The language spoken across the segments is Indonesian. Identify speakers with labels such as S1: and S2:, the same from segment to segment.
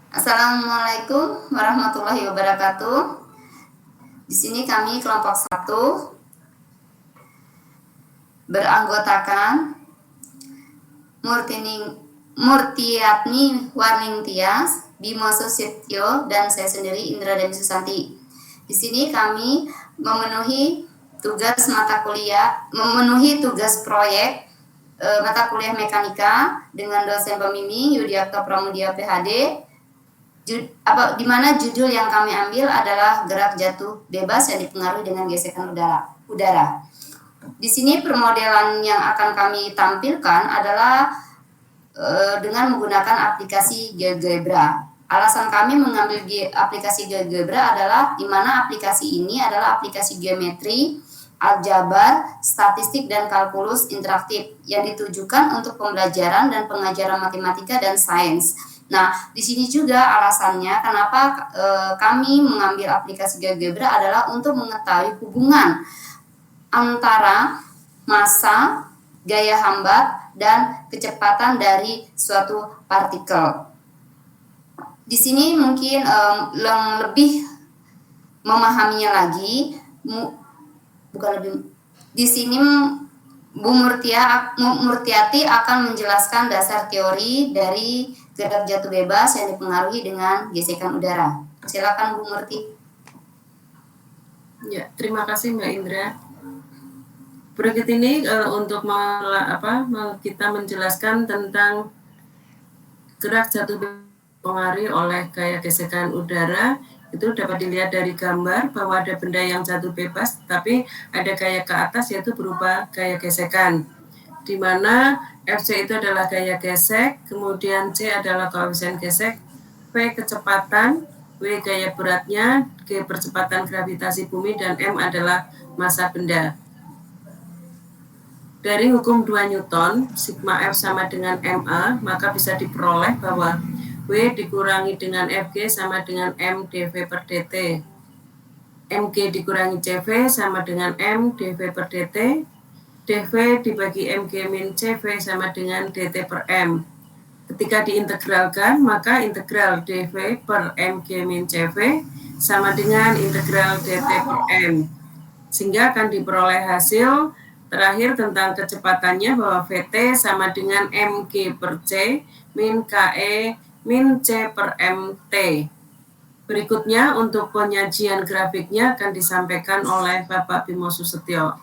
S1: Assalamualaikum warahmatullahi wabarakatuh. Di sini kami kelompok 1 beranggotakan Murtiatni Warning Tias, Bimo Susityo, dan saya sendiri Indra Dewi Susanti. Di sini kami memenuhi tugas proyek mata kuliah mekanika dengan dosen pembimbing Yudiarto Pramudia PhD, di mana judul yang kami ambil adalah gerak jatuh bebas yang dipengaruhi dengan gesekan udara. Di sini permodelan yang akan kami tampilkan adalah dengan menggunakan aplikasi GeoGebra. Alasan kami mengambil aplikasi GeoGebra adalah di mana aplikasi ini adalah aplikasi geometri, aljabar, statistik, dan kalkulus interaktif yang ditujukan untuk pembelajaran dan pengajaran matematika dan sains. Nah, di sini juga alasannya kenapa kami mengambil aplikasi GeoGebra adalah untuk mengetahui hubungan antara massa, gaya hambat, dan kecepatan dari suatu partikel. Di sini mungkin yang lebih memahaminya lagi, di sini Bu Murtiati akan menjelaskan dasar teori dari gerak jatuh bebas yang dipengaruhi dengan gesekan udara. Silakan Bu Murti.
S2: Ya, terima kasih Mbak Indra. Proyek ini untuk kita menjelaskan tentang gerak jatuh bebas dipengaruhi oleh gaya gesekan udara. Itu dapat dilihat dari gambar bahwa ada benda yang jatuh bebas, tapi ada gaya ke atas yaitu berupa gaya gesekan, di mana Fc itu adalah gaya gesek, kemudian C adalah koefisien gesek, V kecepatan, W gaya beratnya, G percepatan gravitasi bumi, dan M adalah massa benda. Dari hukum 2 Newton, sigma F sama dengan MA, maka bisa diperoleh bahwa W dikurangi dengan Fg sama dengan M dV per dt. Mg dikurangi CV sama dengan M dV per dt. dV dibagi Mg min CV sama dengan dt per M. Ketika diintegralkan, maka integral dV per Mg min CV sama dengan integral dt per M. Sehingga akan diperoleh hasil terakhir tentang kecepatannya bahwa Vt sama dengan Mg per C min Ke min C per MT. Berikutnya untuk penyajian grafiknya akan disampaikan oleh Bapak Bimo Susetyo.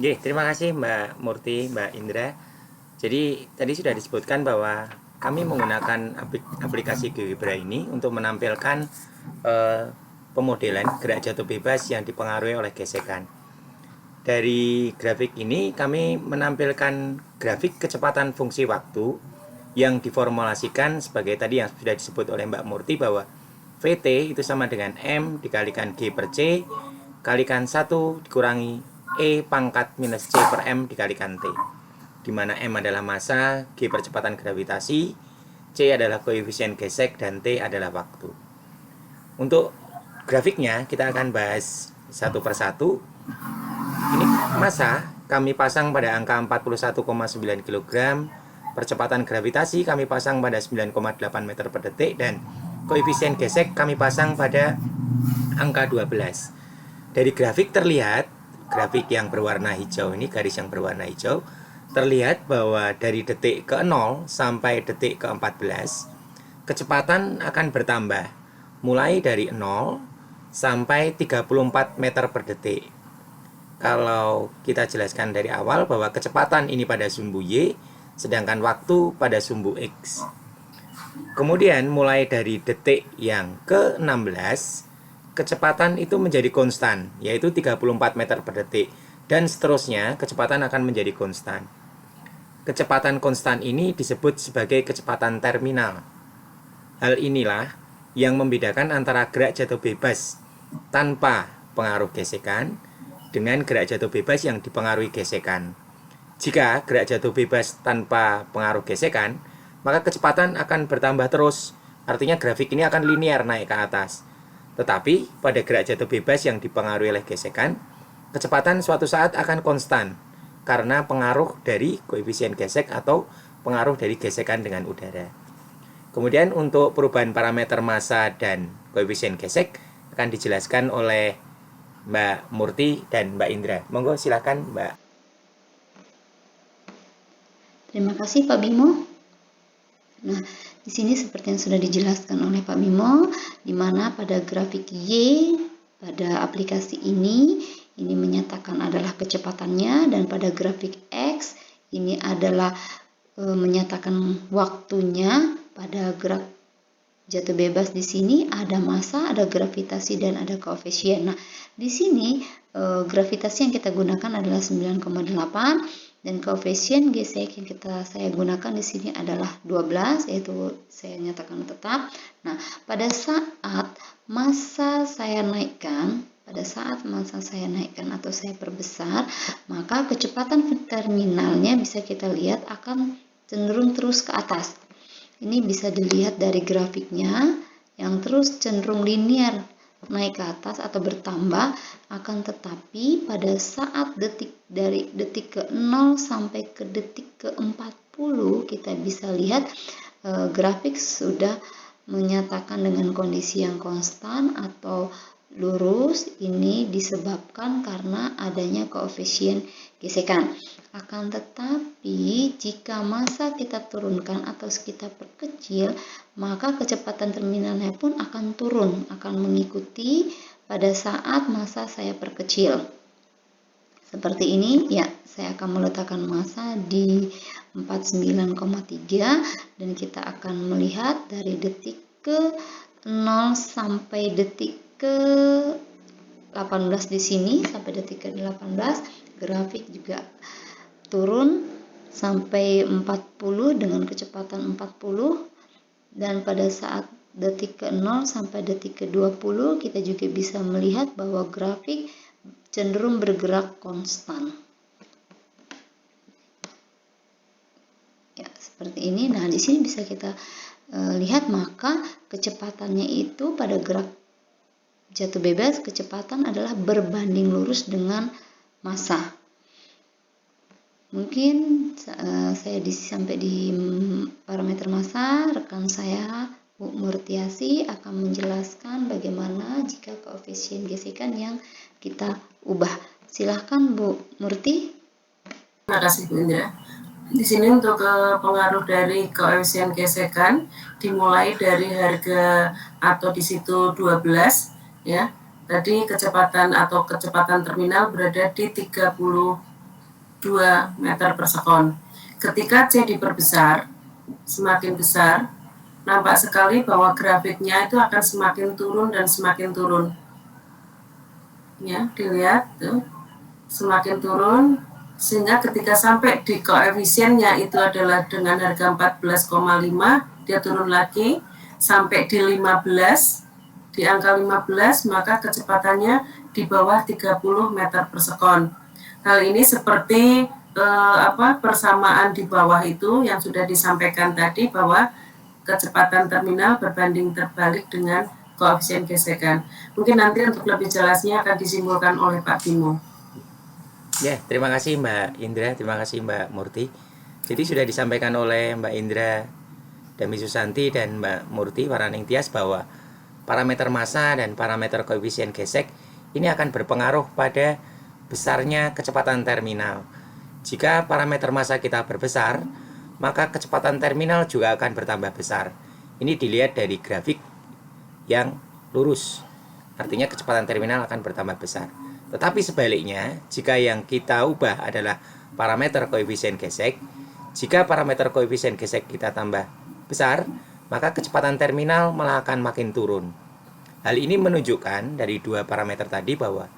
S3: Oke, terima kasih Mbak Murti, Mbak Indra. Jadi tadi sudah disebutkan bahwa kami menggunakan aplikasi GeoGebra ini untuk menampilkan pemodelan gerak jatuh bebas yang dipengaruhi oleh gesekan. Dari grafik ini kami menampilkan grafik kecepatan fungsi waktu yang diformulasikan sebagai tadi yang sudah disebut oleh Mbak Murti bahwa Vt itu sama dengan M dikalikan G per C kalikan 1 dikurangi E pangkat minus C per M dikalikan T, di mana M adalah massa, G percepatan gravitasi, C adalah koefisien gesek, dan T adalah waktu. Untuk grafiknya kita akan bahas satu persatu. Ini massa kami pasang pada angka 41,9 kg, percepatan gravitasi kami pasang pada 9,8 meter per detik, dan koefisien gesek kami pasang pada angka 12. Dari grafik terlihat, grafik yang berwarna hijau ini, garis yang berwarna hijau, terlihat bahwa dari detik ke 0 sampai detik ke 14, kecepatan akan bertambah mulai dari 0 sampai 34 meter per detik. Kalau kita jelaskan dari awal bahwa kecepatan ini pada sumbu Y, sedangkan waktu pada sumbu X. Kemudian mulai dari detik yang ke-16, kecepatan itu menjadi konstan, yaitu 34 meter per detik, dan seterusnya kecepatan akan menjadi konstan. Kecepatan konstan ini disebut sebagai kecepatan terminal. Hal inilah yang membedakan antara gerak jatuh bebas tanpa pengaruh gesekan dengan gerak jatuh bebas yang dipengaruhi gesekan. Jika gerak jatuh bebas tanpa pengaruh gesekan, maka kecepatan akan bertambah terus. Artinya grafik ini akan linear naik ke atas. Tetapi pada gerak jatuh bebas yang dipengaruhi oleh gesekan, kecepatan suatu saat akan konstan karena pengaruh dari koefisien gesek atau pengaruh dari gesekan dengan udara. Kemudian untuk perubahan parameter massa dan koefisien gesek akan dijelaskan oleh Mbak Murti dan Mbak Indra. Monggo silakan Mbak.
S1: Terima kasih Pak Bimo. Nah, di sini seperti yang sudah dijelaskan oleh Pak Bimo, di mana pada grafik Y pada aplikasi ini menyatakan adalah kecepatannya, dan pada grafik X ini adalah menyatakan waktunya. Pada gerak jatuh bebas di sini ada massa, ada gravitasi, dan ada koefisien. Nah, di sini gravitasi yang kita gunakan adalah 9,8 dan koefisien gesek yang saya gunakan di sini adalah 12, yaitu saya nyatakan tetap. Nah, pada saat massa saya naikkan atau saya perbesar, maka kecepatan terminalnya bisa kita lihat akan cenderung terus ke atas. Ini bisa dilihat dari grafiknya yang terus cenderung linear naik ke atas atau bertambah, akan tetapi pada saat dari detik ke 0 sampai ke detik ke 40 kita bisa lihat grafik sudah menyatakan dengan kondisi yang konstan atau lurus. Ini disebabkan karena adanya koefisien gesekan. Akan tetapi jika massa kita turunkan atau kita perkecil, maka kecepatan terminalnya pun akan turun, akan mengikuti pada saat massa saya perkecil. Seperti ini ya, saya akan meletakkan massa di 49,3 dan kita akan melihat dari detik ke 0 sampai detik ke 18 di sini, sampai detik ke 18 grafik juga turun sampai 40 dengan kecepatan 40, dan pada saat detik ke 0 sampai detik ke 20 kita juga bisa melihat bahwa grafik cenderung bergerak konstan. Ya, seperti ini. Nah, di sini bisa kita lihat, maka kecepatannya itu pada gerak jatuh bebas, kecepatan adalah berbanding lurus dengan massa. Mungkin saya sampai di parameter massa, rekan saya Bu Murtiasi akan menjelaskan bagaimana jika koefisien gesekan yang kita ubah. Silahkan Bu Murti.
S2: Terima kasih Bu Indra. Di sini untuk pengaruh dari koefisien gesekan dimulai dari harga atau di situ 12 ya. Tadi kecepatan terminal berada di 32 meter per sekon. Ketika C diperbesar, semakin besar, nampak sekali bahwa grafiknya itu akan semakin turun dan semakin turun. Ya, dilihat tuh, semakin turun, sehingga ketika sampai di koefisiennya itu adalah dengan harga 14,5, dia turun lagi sampai di 15, di angka 15, maka kecepatannya di bawah 30 meter per sekon. Hal ini seperti persamaan di bawah itu yang sudah disampaikan tadi, bahwa kecepatan terminal berbanding terbalik dengan koefisien gesekan. Mungkin nanti untuk lebih jelasnya akan disimpulkan oleh Pak Bimo.
S3: Ya, terima kasih Mbak Indra, terima kasih Mbak Murti. Jadi sudah disampaikan oleh Mbak Indra Dami Susanti dan Mbak Murti Waraning Tias bahwa parameter massa dan parameter koefisien gesek ini akan berpengaruh pada besarnya kecepatan terminal. Jika parameter massa kita berbesar, maka kecepatan terminal juga akan bertambah besar. Ini dilihat dari grafik yang lurus, artinya kecepatan terminal akan bertambah besar. Tetapi sebaliknya, jika yang kita ubah adalah parameter koefisien gesek, jika parameter koefisien gesek kita tambah besar, maka kecepatan terminal malah akan makin turun. Hal ini menunjukkan dari dua parameter tadi bahwa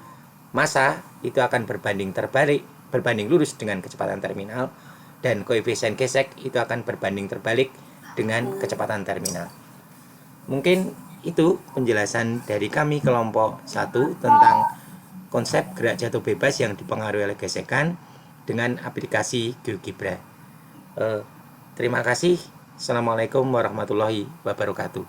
S3: massa itu akan berbanding lurus dengan kecepatan terminal, dan koefisien gesek itu akan berbanding terbalik dengan kecepatan terminal. Mungkin itu penjelasan dari kami kelompok 1 tentang konsep gerak jatuh bebas yang dipengaruhi oleh gesekan dengan aplikasi GeoGebra. Terima kasih. Assalamualaikum warahmatullahi wabarakatuh.